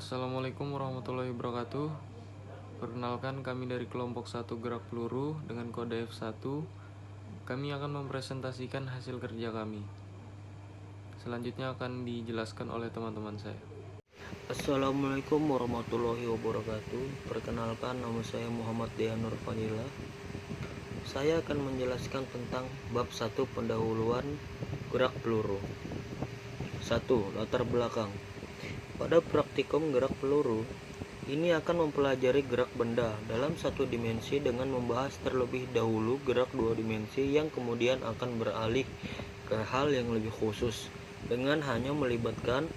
Assalamualaikum warahmatullahi wabarakatuh. Perkenalkan, kami dari kelompok 1 gerak peluru dengan kode F1. Kami akan mempresentasikan hasil kerja kami. Selanjutnya akan dijelaskan oleh teman-teman saya. Assalamualaikum warahmatullahi wabarakatuh. Perkenalkan, nama saya Muhammad Dean Nur Fadila. Saya akan menjelaskan tentang bab 1 pendahuluan gerak peluru. 1. Latar belakang. Pada praktikum gerak peluru, ini akan mempelajari gerak benda dalam satu dimensi dengan membahas terlebih dahulu gerak dua dimensi yang kemudian akan beralih ke hal yang lebih khusus dengan hanya melibatkan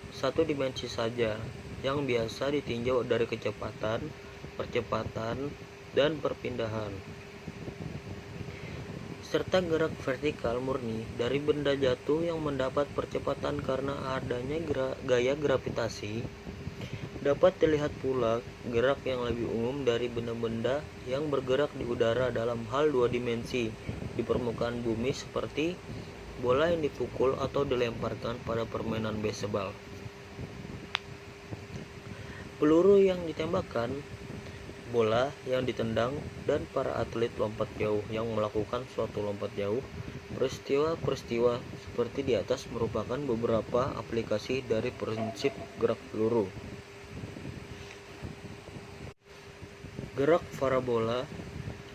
satu dimensi saja yang biasa ditinjau dari kecepatan, percepatan, dan perpindahan, serta gerak vertikal murni dari benda jatuh yang mendapat percepatan karena adanya gaya gravitasi. Dapat dilihat pula gerak yang lebih umum dari benda-benda yang bergerak di udara dalam hal dua dimensi di permukaan bumi seperti bola yang dipukul atau dilemparkan pada permainan baseball. Peluru yang ditembakkan, bola yang ditendang, dan para atlet lompat jauh yang melakukan suatu lompat jauh. Peristiwa-peristiwa seperti di atas merupakan beberapa aplikasi dari prinsip gerak peluru. Gerak parabola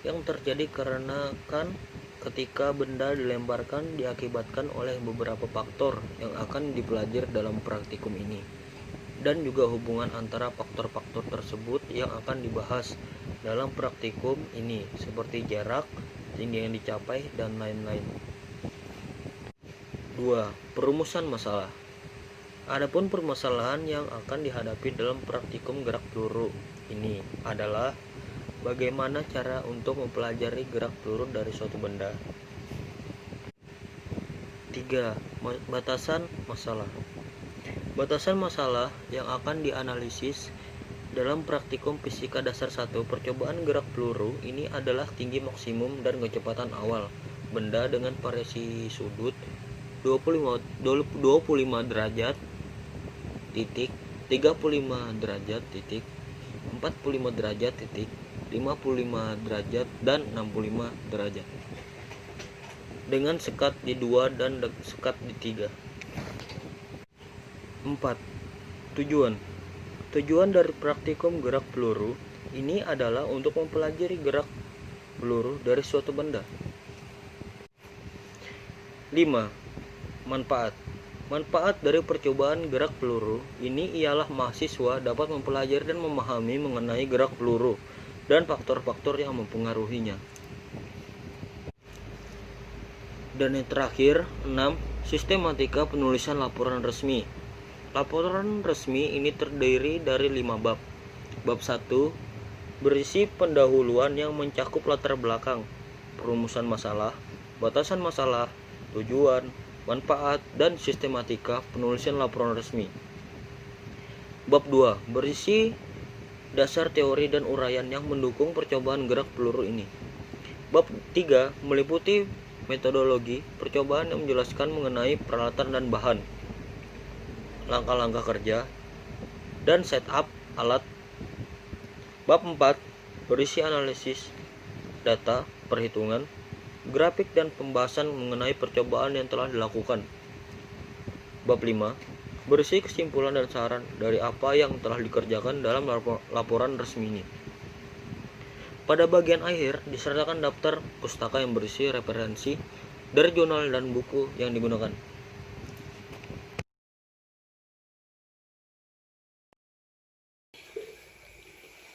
yang terjadi karena ketika benda dilemparkan diakibatkan oleh beberapa faktor yang akan dipelajari dalam praktikum ini, dan juga hubungan antara faktor-faktor tersebut yang akan dibahas dalam praktikum ini seperti jarak, tinggi yang dicapai, dan lain-lain. 2. Perumusan masalah. Adapun permasalahan yang akan dihadapi dalam praktikum gerak peluru ini adalah bagaimana cara untuk mempelajari gerak peluru dari suatu benda. 3. Batasan masalah. Batasan masalah yang akan dianalisis dalam praktikum fisika dasar 1 percobaan gerak peluru ini adalah tinggi maksimum dan kecepatan awal benda dengan variasi sudut 25 derajat titik, 35 derajat titik, 45 derajat titik, 55 derajat, dan 65 derajat dengan sekat di 2 dan sekat di 3. 4. Tujuan dari praktikum gerak peluru ini adalah untuk mempelajari gerak peluru dari suatu benda. 5. Manfaat dari percobaan gerak peluru ini ialah mahasiswa dapat mempelajari dan memahami mengenai gerak peluru dan faktor-faktor yang mempengaruhinya. Dan yang terakhir, 6. Sistematika penulisan laporan resmi. Laporan resmi ini terdiri dari 5 bab. Bab 1 berisi pendahuluan yang mencakup latar belakang, perumusan masalah, batasan masalah, tujuan, manfaat, dan sistematika penulisan laporan resmi. Bab 2 berisi dasar teori dan uraian yang mendukung percobaan gerak peluru ini. Bab 3 meliputi metodologi percobaan yang menjelaskan mengenai peralatan dan bahan, langkah-langkah kerja, dan setup alat. Bab 4 berisi analisis data, perhitungan, grafik, dan pembahasan mengenai percobaan yang telah dilakukan. Bab 5 berisi kesimpulan dan saran dari apa yang telah dikerjakan dalam laporan resmi ini. Pada bagian akhir disertakan daftar pustaka yang berisi referensi dari jurnal dan buku yang digunakan.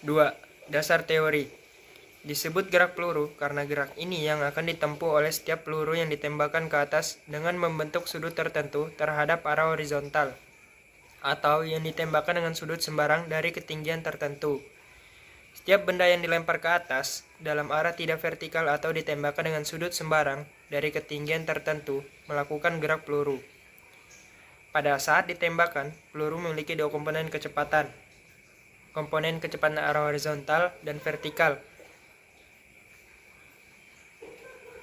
Dua. Dasar teori. Disebut gerak peluru karena gerak ini yang akan ditempuh oleh setiap peluru yang ditembakkan ke atas dengan membentuk sudut tertentu terhadap arah horizontal, atau yang ditembakkan dengan sudut sembarang dari ketinggian tertentu. Setiap benda yang dilempar ke atas dalam arah tidak vertikal atau ditembakkan dengan sudut sembarang dari ketinggian tertentu melakukan gerak peluru. Pada saat ditembakkan, peluru memiliki dua komponen kecepatan. Komponen kecepatan arah horizontal dan vertikal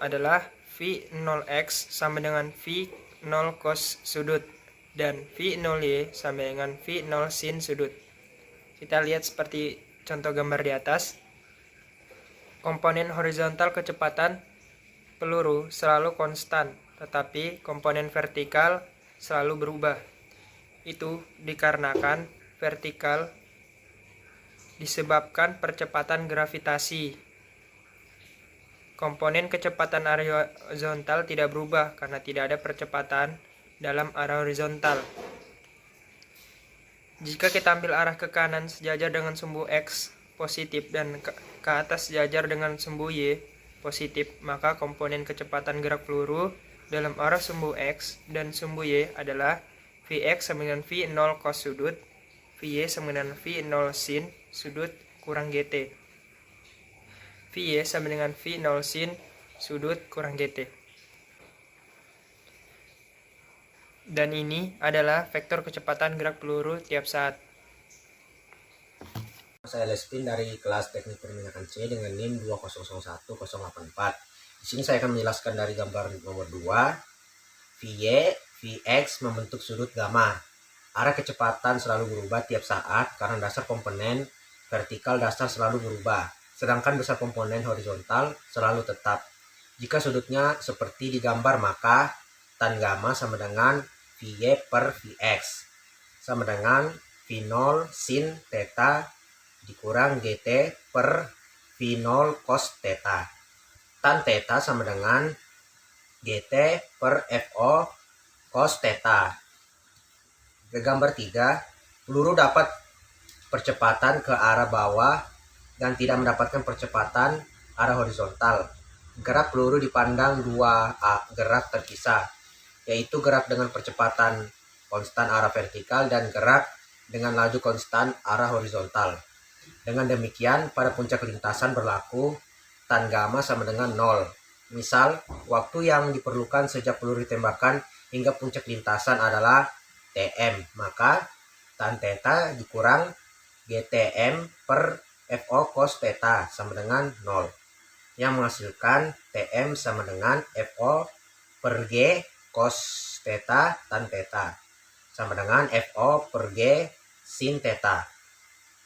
adalah V0x sama dengan V0 cos sudut dan V0y sama dengan V0 sin sudut. Kita lihat seperti contoh gambar di atas. Komponen horizontal kecepatan peluru selalu konstan, tetapi komponen vertikal selalu berubah. Itu dikarenakan vertikal disebabkan percepatan gravitasi. Komponen kecepatan horizontal tidak berubah karena tidak ada percepatan dalam arah horizontal. Jika kita ambil arah ke kanan sejajar dengan sumbu X positif dan ke atas sejajar dengan sumbu Y positif, maka komponen kecepatan gerak peluru dalam arah sumbu X dan sumbu Y adalah Vx sama dengan V0 cos sudut, Vy sama dengan V0 sin sudut kurang GT. Vy sama dengan V0 sin sudut kurang GT. Dan ini adalah vektor kecepatan gerak peluru tiap saat. Saya Lespin dari kelas teknik perminyakan C dengan NIM 2001084. Di sini saya akan menjelaskan dari gambar nomor 2. Vy, Vx membentuk sudut gamma. Arah kecepatan selalu berubah tiap saat karena dasar komponen vertikal dasar selalu berubah. Sedangkan besar komponen horizontal selalu tetap. Jika sudutnya seperti di gambar, maka tan gamma sama dengan Vy per Vx sama dengan V0 sin theta dikurang GT per V0 cos theta. Tan theta sama dengan GT per FO cos theta. Ke gambar 3, peluru dapat percepatan ke arah bawah dan tidak mendapatkan percepatan arah horizontal. Gerak peluru dipandang dua gerak terpisah, yaitu gerak dengan percepatan konstan arah vertikal dan gerak dengan laju konstan arah horizontal. Dengan demikian, pada puncak lintasan berlaku tan gamma sama dengan 0. Misal, waktu yang diperlukan sejak peluru ditembakkan hingga puncak lintasan adalah Tm, maka tan theta dikurang Gtm per FO cos theta sama dengan 0, yang menghasilkan Tm sama dengan FO per G cos theta tan theta sama dengan FO per G sin theta.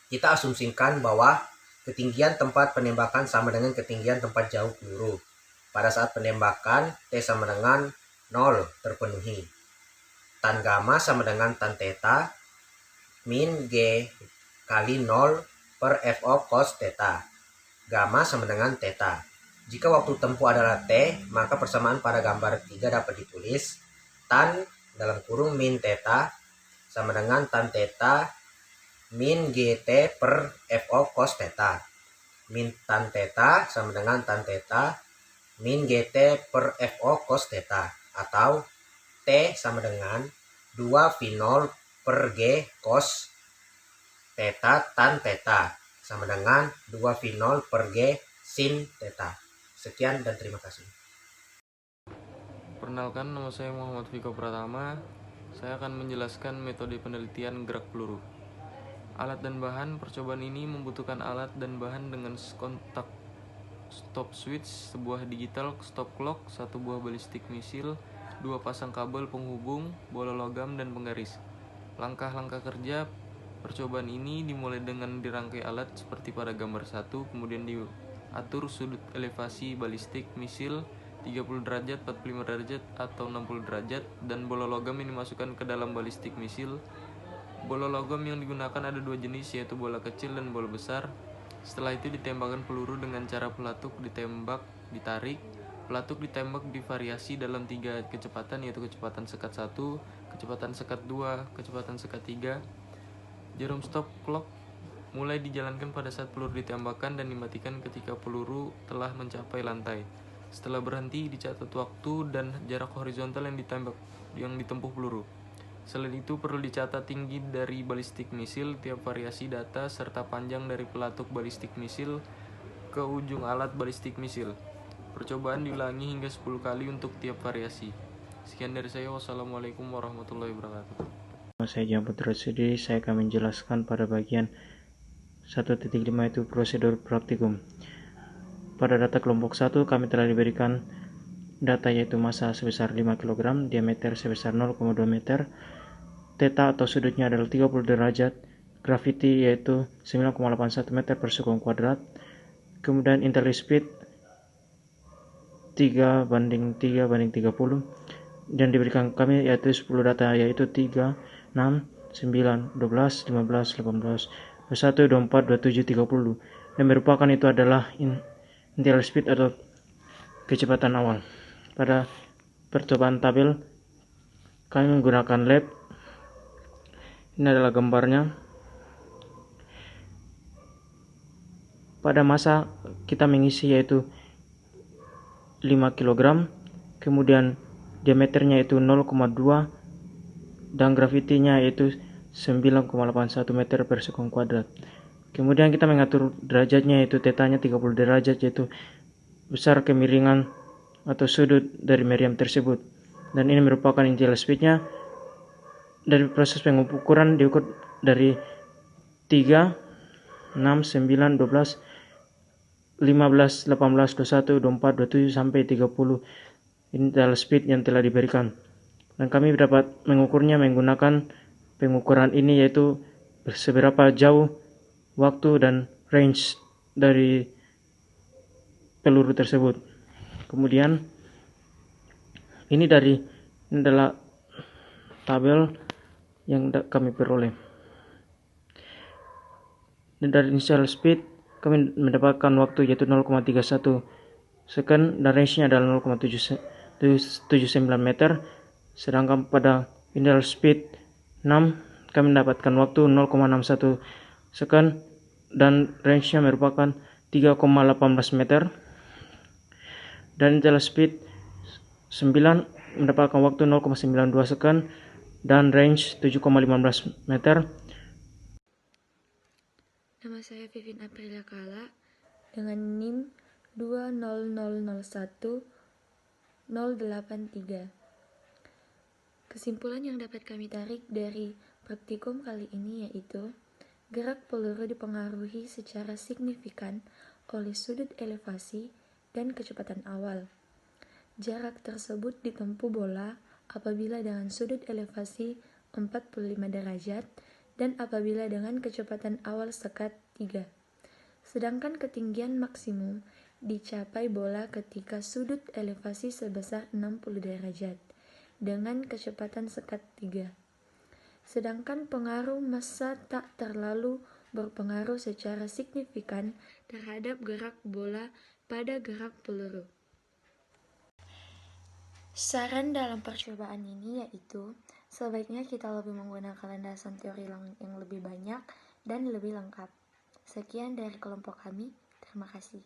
Kita asumsikan bahwa ketinggian tempat penembakan sama dengan ketinggian tempat jauh peluru. Pada saat penembakan, T sama dengan 0 terpenuhi. Tan gamma sama dengan tan theta min G kali 0 per FO cos theta. Gamma sama dengan theta. Jika waktu tempuh adalah T, maka persamaan pada gambar 3 dapat ditulis tan dalam kurung min theta sama dengan tan theta min GT per FO cos theta. Min tan theta sama dengan tan theta min GT per FO cos theta. Atau T sama dengan 2 V0 per G cos theta tan theta sama dengan 2 V0 per G sin theta. Sekian dan terima kasih. Perkenalkan, nama saya Muhammad Viko Pratama. Saya akan menjelaskan metode penelitian gerak peluru. Alat dan bahan percobaan ini membutuhkan alat dan bahan dengan kontak stop switch, sebuah digital stop clock, satu buah balistik misil, 2 pasang kabel penghubung, bola logam, dan penggaris. Langkah-langkah kerja percobaan ini dimulai dengan dirangkai alat seperti pada gambar 1, kemudian diatur sudut elevasi balistik misil 30 derajat, 45 derajat, atau 60 derajat, dan bola logam yang dimasukkan ke dalam balistik misil. Bola logam yang digunakan ada 2 jenis, yaitu bola kecil dan bola besar. Setelah itu ditembakkan peluru dengan cara pelatuk ditembak, ditarik. Pelatuk ditembak divariasi dalam 3 kecepatan, yaitu kecepatan sekat 1, kecepatan sekat 2, kecepatan sekat 3. Jarum stop clock mulai dijalankan pada saat peluru ditembakkan dan dimatikan ketika peluru telah mencapai lantai. Setelah berhenti, dicatat waktu dan jarak horizontal yang ditempuh peluru. Selain itu, perlu dicatat tinggi dari balistik misil, tiap variasi data, serta panjang dari pelatuk balistik misil ke ujung alat balistik misil. Percobaan diulangi hingga 10 kali untuk tiap variasi. Sekian dari saya. Wassalamualaikum warahmatullahi wabarakatuh. Saya Jambut Rasudi, saya akan menjelaskan pada bagian 1.5 itu prosedur praktikum. Pada data kelompok 1 kami telah diberikan data yaitu massa sebesar 5 kg, diameter sebesar 0,2 meter, theta atau sudutnya adalah 30 derajat, gravity yaitu 9,81 meter per sekon kuadrat. Kemudian internal speed 3:3:30 dan diberikan kami yaitu 10 data yaitu 3, 6, 9, 12, 15, 18, 21, 24, 27, 30 dan merupakan itu adalah internal speed atau kecepatan awal. Pada percobaan tabel kami menggunakan lab. Ini adalah gambarnya. Pada masa kita mengisi yaitu 5 kg, kemudian diameternya itu 0,2 dan gravitinya yaitu 9,81 meter per sekon kuadrat. Kemudian kita mengatur derajatnya yaitu tetanya 30 derajat yaitu besar kemiringan atau sudut dari meriam tersebut. Dan ini merupakan initial speednya. Dari proses pengukuran diukur dari 3, 6, 9, 12, 15, 18, 21, 24, 27 sampai 30. Ini adalah speed yang telah diberikan. Dan kami dapat mengukurnya menggunakan pengukuran ini yaitu seberapa jauh waktu dan range dari peluru tersebut. Kemudian ini adalah tabel yang kami peroleh. Dan dari initial speed kami mendapatkan waktu yaitu 0,31 second dan range-nya adalah 0,79 meter. Sedangkan pada initial speed 6 kami mendapatkan waktu 0,61 second dan range-nya merupakan 3,18 meter. Dan initial speed 9 mendapatkan waktu 0,92 second dan range 7,15 meter. Nama saya Vivin Aprilia Kala dengan NIM 20001-083. Kesimpulan yang dapat kami tarik dari praktikum kali ini yaitu gerak peluru dipengaruhi secara signifikan oleh sudut elevasi dan kecepatan awal. Jarak tersebut ditempuh bola apabila dengan sudut elevasi 45 derajat dan apabila dengan kecepatan awal sekat 3. Sedangkan ketinggian maksimum dicapai bola ketika sudut elevasi sebesar 60 derajat dengan kecepatan sekat 3. Sedangkan pengaruh massa tak terlalu berpengaruh secara signifikan terhadap gerak bola pada gerak peluru. Saran dalam percobaan ini yaitu sebaiknya kita lebih menggunakan landasan teori yang lebih banyak dan lebih lengkap. Sekian dari kelompok kami, terima kasih.